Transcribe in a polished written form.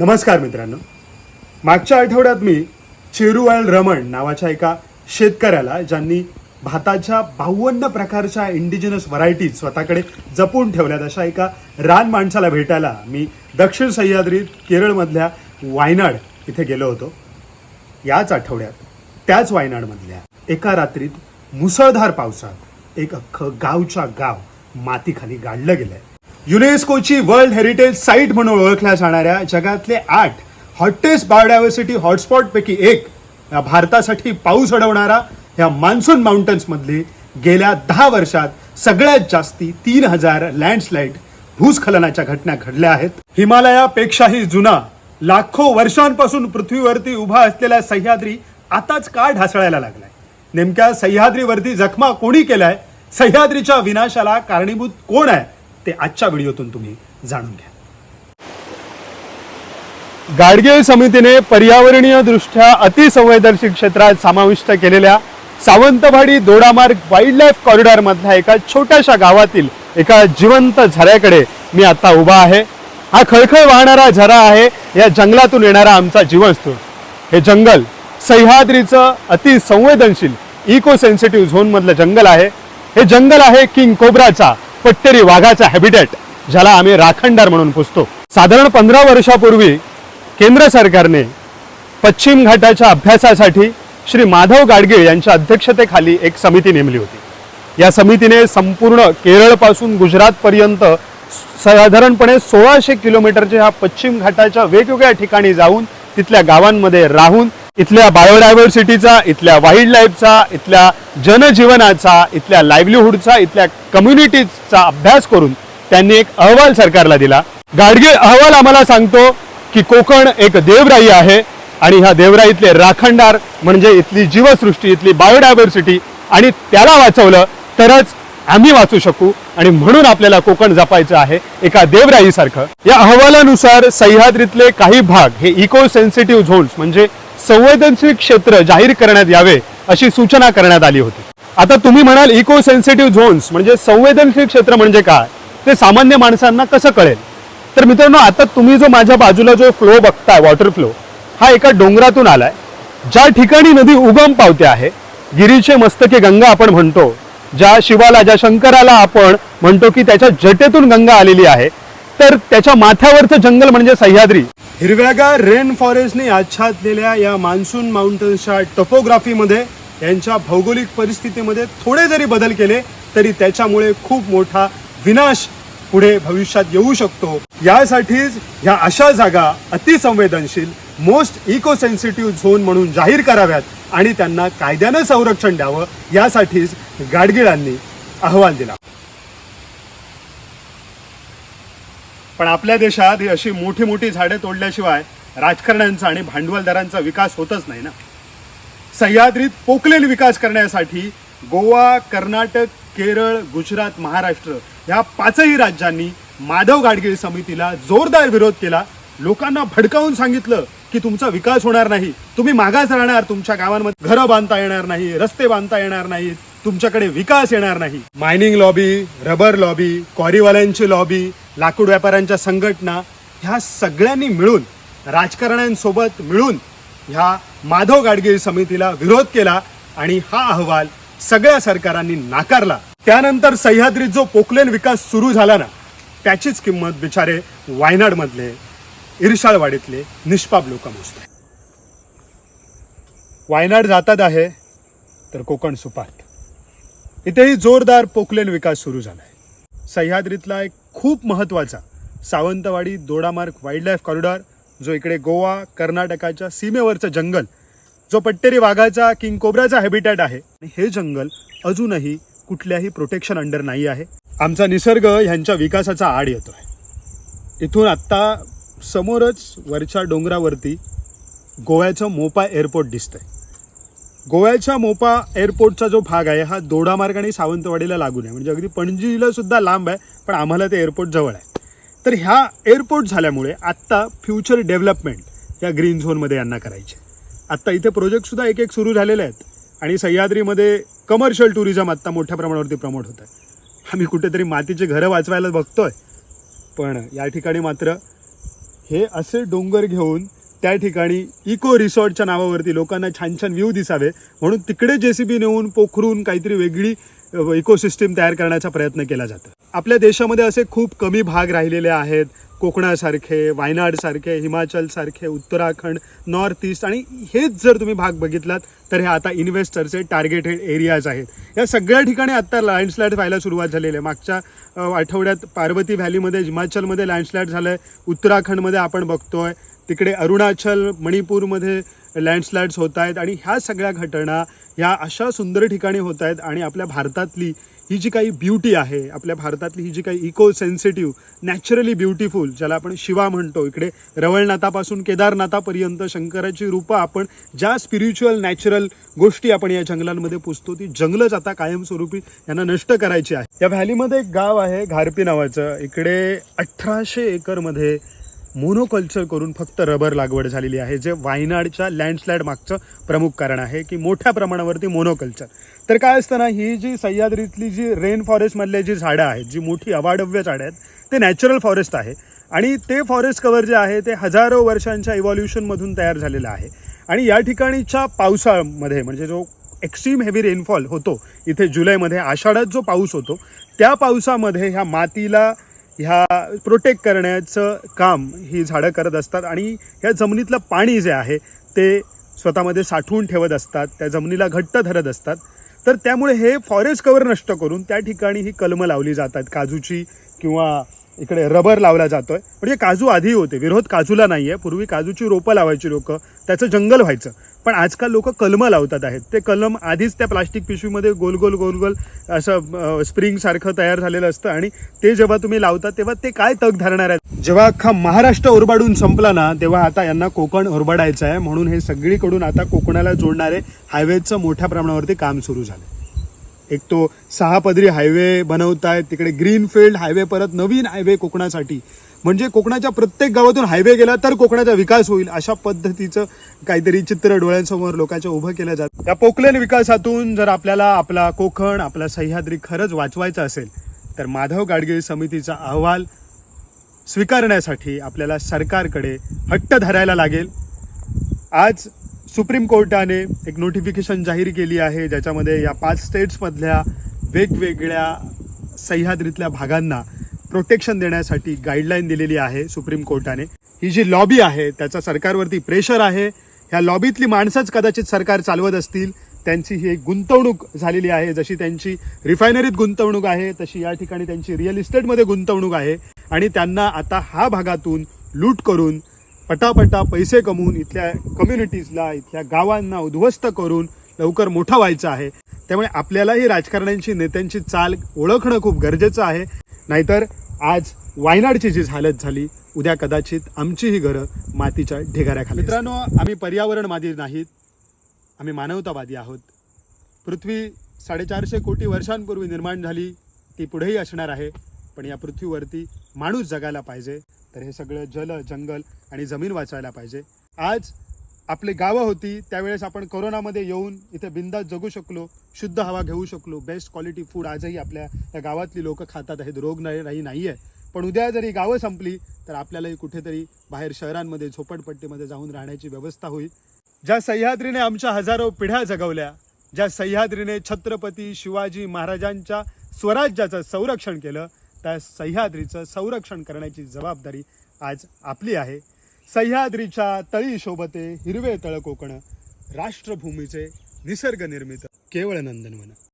नमस्कार मित्रांनो, मागच्या आठवड्यात मी चेरुवाल रमण नावाच्या एका शेतकऱ्याला, ज्यांनी भाताच्या 52 प्रकारच्या इंडिजिनस व्हरायटीज स्वतःकडे जपून ठेवल्यात, अशा एका रान माणसाला भेटायला मी दक्षिण सह्याद्रीत केरळमधल्या वायनाड इथे गेलो होतो. याच आठवड्यात त्याच वायनाडमधल्या एका रात्रीत मुसळधार पावसात एक अख्खं गावच्या गाव मातीखाली गाडलं गेलंय. युनेस्कोची वर्ल्ड हेरिटेज साईट म्हणून ओळखल्या जाणाऱ्या जगातले 8 हॉटेस्ट बायोडायव्हर्सिटी हॉटस्पॉट पैकी एक या भारतासाठी पाऊस अडवणारा या मान्सून माउंटन्स मधली गेल्या 10 वर्षात सगळ्यात जास्ती 3000 लँडस्लाइड भूस्खलनाच्या घटना घडल्या आहेत. हिमालयापेक्षाही जुना लाखो वर्षांपासून पृथ्वीवरती उभा असलेला सह्याद्री आताच का ढासळायला लागलाय? नेमक्या सह्याद्रीवरती जखमा कोणी केलाय? सह्याद्रीच्या विनाशाला कारणीभूत कोण आहे ते आजच्या व्हिडिओतून तुम्ही जाणून घ्या. गाडगीळ समितीने पर्यावरणीय दृष्ट्या अतिसंवेदनशील क्षेत्रात समाविष्ट केलेल्या Sawantwadi Dodamarg wild life corridor मधल्या एका छोट्याशा गावातील एका जिवंत झऱ्याकडे मी आता उभा आहे. हा खळखळ वाहणारा झरा आहे या जंगलातून येणारा आमचा जीवनस्रोत. हे जंगल सह्याद्रीचं अतिसंवेदनशील इको सेन्सिटिव्ह झोन मधलं जंगल आहे. हे जंगल आहे किंग कोब्राचा, पट्टेरी वाघाचा हॅबिटॅट, ज्याला आम्ही राखणदार म्हणून पुजतो. साधारण 15 वर्षापूर्वी केंद्र सरकारने पश्चिम घाटाच्या अभ्यासासाठी श्री माधव गाडगीळ यांच्या अध्यक्षतेखाली एक समिती नेमली होती. या समितीने संपूर्ण केरळपासून गुजरातपर्यंत साधारणपणे 1600 किलोमीटरच्या ह्या पश्चिम घाटाच्या वेगवेगळ्या ठिकाणी जाऊन तिथल्या गावांमध्ये राहून इथल्या बायोडायव्हर्सिटीचा, इथल्या वाईल्ड लाईफचा, इथल्या जनजीवनाचा, इथल्या लाईव्हलीहूडचा, इथल्या कम्युनिटीजचा अभ्यास करून त्यांनी एक अहवाल सरकारला दिला. गाडगीळ अहवाल आम्हाला सांगतो की कोकण एक देवराई आहे आणि ह्या देवराईतले राखणदार म्हणजे इथली जीवसृष्टी, इथली बायोडायव्हर्सिटी, आणि त्याला वाचवलं तरच आम्ही वाचू शकू आणि म्हणून आपल्याला कोकण जपायचं आहे एका देवराईसारखं. या अहवालानुसार सह्याद्रीतले काही भाग हे इको सेन्सिटिव्ह झोन्स म्हणजे संवेदनशील क्षेत्र जाहीर करण्यात यावे अशी सूचना करण्यात आली होती. आता तुम्ही म्हणाल इको सेन्सिटिव्ह झोन्स म्हणजे संवेदनशील क्षेत्र म्हणजे काय, ते सामान्य माणसांना कसं कळेल? तर मित्रांनो, आता तुम्ही जो माझ्या बाजूला जो फ्लो बघताय, वॉटर फ्लो, हा एका डोंगरातून आलाय. ज्या ठिकाणी नदी उगम पावते आहे, गिरीचे मस्तके गंगा आपण म्हणतो, ज्या शिवाला, ज्या शंकराला आपण म्हणतो की त्याच्या जटेतून गंगा आलेली आहे, तर त्याच्या माथ्यावरचं जंगल म्हणजे सह्याद्री. हिरव्यागार रेन फॉरेस्टने आच्छादलेल्या या मान्सून माउंटन्सच्या टोपोग्राफीमध्ये, यांच्या भौगोलिक परिस्थितीमध्ये थोडे जरी बदल केले तरी त्याच्यामुळे खूप मोठा विनाश पुढे भविष्यात येऊ शकतो. यासाठीच ह्या अशा जागा अतिसंवेदनशील मोस्ट इको सेन्सिटिव्ह झोन म्हणून जाहीर कराव्यात आणि त्यांना कायद्यानं संरक्षण द्यावं, यासाठीच गाडगीळांनी अहवाल दिला. पण आपल्या देशात ही अशी मोठी मोठी झाडे तोडल्याशिवाय राजकारण्यांचा आणि भांडवलदारांचा विकास होतच नाही ना. सह्याद्रीत पोकलेल विकास करण्यासाठी गोवा, कर्नाटक, केरळ, गुजरात, महाराष्ट्र ह्या 5ही राज्यांनी माधव गाडगीळ समितीला जोरदार विरोध केला. लोकांना भडकावून सांगितलं की तुमचा विकास होणार नाही, तुम्ही मागास राहणार, तुमच्या गावांमध्ये घरं बांधता येणार नाही, रस्ते बांधता येणार नाहीत, तुमच्याकडे विकास येणार नाही. मायनिंग लॉबी, रबर लॉबी, क्वारीवाल्यांची लॉबी, लाकूड व्यापाऱ्यांच्या संघटना, ह्या सगळ्यांनी मिळून, राजकारण्यांसोबत मिळून ह्या माधव गाडगीळ समितीला विरोध केला आणि हा अहवाल सगळ्या सरकारांनी नाकारला. त्यानंतर सह्याद्रीत जो पोकलेल विकास सुरू झाला ना, त्याचीच किंमत बिचारे वायनाड मधले, इरशाळवाडीतले निष्पाप लोक मोजतात. वायनाड जातात आहे तर कोकण सुपात. इथेही जोरदार पोकलेल विकास सुरू झालाय. सह्याद्रीतला एक खूप महत्त्वाचा Sawantwadi Dodamarg wild life corridor, जो इकडे गोवा, कर्नाटकाच्या सीमेवरचं जंगल, जो पट्टेरी वाघाचा, किंग कोब्राचा हॅबिटॅट आहे, हे जंगल अजूनही कुठल्याही प्रोटेक्शन अंडर नाही आहे. आमचा निसर्ग ह्यांच्या विकासाचा आड येतोय. इथून आत्ता समोरच वरच्या डोंगरावरती गोव्याचं मोपा एअरपोर्ट दिसतंय. गोव्याच्या मोपा एअरपोर्टचा जो भाग आहे हा दोडामार्ग आणि सावंतवाडीला लागून आहे, म्हणजे अगदी पणजीला सुद्धा लांब आहे, पण आम्हाला ते एअरपोर्ट जवळ आहे. तर ह्या एअरपोर्ट झाल्यामुळे आत्ता फ्युचर डेव्हलपमेंट या ग्रीन झोनमध्ये यांना करायचे. आत्ता इथे प्रोजेक्टसुद्धा एक एक सुरू झालेले आहेत आणि सह्याद्रीमध्ये कमर्शियल टुरिझम आत्ता मोठ्या प्रमाणावरती प्रमोट होत आहे. आम्ही कुठेतरी मातीचे घरं वाचवायला बघतोय, पण या ठिकाणी मात्र हे असे डोंगर घेऊन त्या ठिकाणी इको रिसॉर्टच्या नावावरती लोकांना छान छान व्ह्यू दिसावे म्हणून तिकडे JCB नेऊन पोखरून काहीतरी वेगळी इकोसिस्टीम तयार करण्याचा प्रयत्न केला जातो. आपल्या देशामध्ये असे खूप कमी भाग राहिलेले आहेत, कोकणासारखे, वायनाडसारखे, हिमाचलसारखे, उत्तराखंड, नॉर्थ ईस्ट, आणि हेच जर तुम्ही भाग बघितलात तर हे आता इन्व्हेस्टरचे टार्गेटेड एरियाज आहेत. या सगळ्या ठिकाणी आत्ता लँडस्लाईड व्हायला सुरुवात झालेली आहे. मागच्या आठवड्यात पार्वती व्हॅलीमध्ये, हिमाचलमध्ये लँडस्लाईड झालं आहे, उत्तराखंडमध्ये आपण बघतोय, तिकडे अरुणाचल, मणिपूरमध्ये लँडस्लाईड्स होत आहेत. आणि ह्या सगळ्या घटना ह्या अशा सुंदर ठिकाणी होत आहेत. आणि आपल्या भारतातली ही जी काही ब्युटी आहे, आपल्या भारतातली ही जी काही इको सेन्सिटिव्ह, नॅचरली ब्युटिफुल, ज्याला आपण शिवा म्हणतो, इकडे रवळनाथापासून केदारनाथापर्यंत शंकराची रूपं, आपण ज्या स्पिरिच्युअल नॅचरल गोष्टी आपण या जंगलांमध्ये पुजतो, ती जंगलच आता कायमस्वरूपी यांना नष्ट करायची आहे. या व्हॅलीमध्ये एक गाव आहे घारपी नावाचं. इकडे 1800 एकरमध्ये मोनोकल्चर करून फक्त रबर लागवड झालेली आहे, जे वायनाडच्या लँडस्लाईड मागचं प्रमुख कारण आहे की मोठ्या प्रमाणावरती मोनोकल्चर. तर काय असतं ना, ही जी सह्याद्रीतली जी रेन फॉरेस्टमधले जी झाडं आहेत, जी मोठी अवाढव्य झाडं आहेत, ते नॅचरल फॉरेस्ट आहे. आणि ते फॉरेस्ट कव्हर जे आहे ते हजारो वर्षांच्या इव्हॉल्युशनमधून तयार झालेलं आहे. आणि या ठिकाणीच्या पावसाळ्यामध्ये, म्हणजे जो एक्स्ट्रीम हेवी रेनफॉल होतो इथे जुलैमध्ये, आषाढात जो पाऊस होतो, त्या पावसामध्ये ह्या मातीला ह्या प्रोटेक्ट करण्याचं काम ही झाडं करत असतात. आणि ह्या जमिनीतलं पाणी जे आहे ते स्वतःमध्ये साठवून ठेवत असतात, त्या जमिनीला घट्ट धरत असतात. तर त्यामुळे हे फॉरेस्ट कव्हर नष्ट करून त्या ठिकाणी ही कलमं लावली जातात, काजूची, किंवा इकडे रबर लावला जातोय. म्हणजे काजू आधी होते, विरोध काजूला नाही आहे. पूर्वी काजूची रोपं लावायची लोकं, त्याचं जंगल व्हायचं. पण आजकाल लोक कलमं लावतात आहेत. ते कलम आधीच त्या प्लास्टिक पिशवीमध्ये गोल गोल गोल गोल असं स्प्रिंगसारखं तयार झालेलं असतं. आणि ते जेव्हा तुम्ही लावता तेव्हा ते काय तग धरणार आहेत. जेव्हा अख्खा महाराष्ट्र ओरबाडून संपला ना, तेव्हा आता यांना कोकण ओरबाडायचं आहे. म्हणून हे सगळीकडून आता कोकणाला जोडणारे हायवेचं मोठ्या प्रमाणावरती काम सुरू झालं. एक तो 6 पदरी हायवे बनवतायत, तिकडे ग्रीनफील्ड हायवे, परत नवीन हायवे कोकणासाठी. म्हणजे कोकणाच्या प्रत्येक गावातून हायवे गेला तर कोकणाचा विकास होईल, अशा पद्धतीचं काहीतरी चित्र डोळ्यांसमोर लोकांच्या उभं केलं जातं. त्या पोकलेन विकासातून जर आपल्याला आपला कोकण, आपला सह्याद्री खरंच वाचवायचा असेल तर माधव गाडगीळ समितीचा अहवाल स्वीकारण्यासाठी आपल्याला सरकारकडे हट्ट धरायला लागेल. आज सुप्रीम कोर्टाने एक नोटिफिकेशन जाहीर केली आहे, ज्याच्यामध्ये या 5 स्टेट्समधल्या वेगवेगळ्या सह्याद्रीतल्या भागांना प्रोटेक्शन देण्यासाठी गाईडलाईन दिलेली आहे सुप्रीम कोर्टाने. ही जी लॉबी आहे त्याचा सरकारवरती प्रेशर आहे. ह्या लॉबीतली माणसंच कदाचित सरकार चालवत असतील. त्यांची ही एक गुंतवणूक झालेली आहे. जशी त्यांची रिफायनरीत गुंतवणूक आहे, तशी या ठिकाणी त्यांची रिअल इस्टेटमध्ये गुंतवणूक आहे. आणि त्यांना आता हा भागातून लूट करून, पटापटा पैसे कमवून इथल्या कम्युनिटीजला, इथल्या गावांना उद्ध्वस्त करून लवकर मोठा व्हायचं आहे. त्यामुळे आपल्यालाही राजकारण्यांची, नेत्यांची चाल ओळखणं खूप गरजेचं आहे. नाहीतर आज वायनाडची जी हालत झाली, उद्या कदाचित आमची ही घरं मातीच्या ढिगाऱ्याखाली. मित्रांनो, आम्ही पर्यावरणवादी नाहीत, आम्ही मानवतावादी आहोत. पृथ्वी 450 कोटी वर्षांपूर्वी निर्माण झाली, ती पुढेही असणार आहे. पण या पृथ्वीवरती माणूस जगायला पाहिजे, तर हे सगळं जल, जंगल आणि जमीन वाचायला पाहिजे. आज आपली गावं होती त्यावेळेस आपण कोरोनामध्ये येऊन इथे बिंदास जगू शकलो, शुद्ध हवा घेऊ शकलो, बेस्ट क्वालिटी फूड आजही आपल्या त्या गावातली लोकं खातात आहेत, रोग नाही आहे. पण उद्या जरी गावं संपली तर आपल्यालाही कुठेतरी बाहेर शहरांमध्ये, झोपडपट्टीमध्ये जाऊन राहण्याची व्यवस्था होईल. ज्या सह्याद्रीने आमच्या हजारो पिढ्या जगवल्या, ज्या सह्याद्रीने छत्रपती शिवाजी महाराजांच्या स्वराज्याचं संरक्षण केलं, त्या सह्याद्रीचं संरक्षण करण्याची जबाबदारी आज आपली आहे. सह्याद्रीच्या तळी शोभते हिरवे तळ कोकण, राष्ट्रभूमीचे निसर्ग निर्मित केवळ नंदनवन.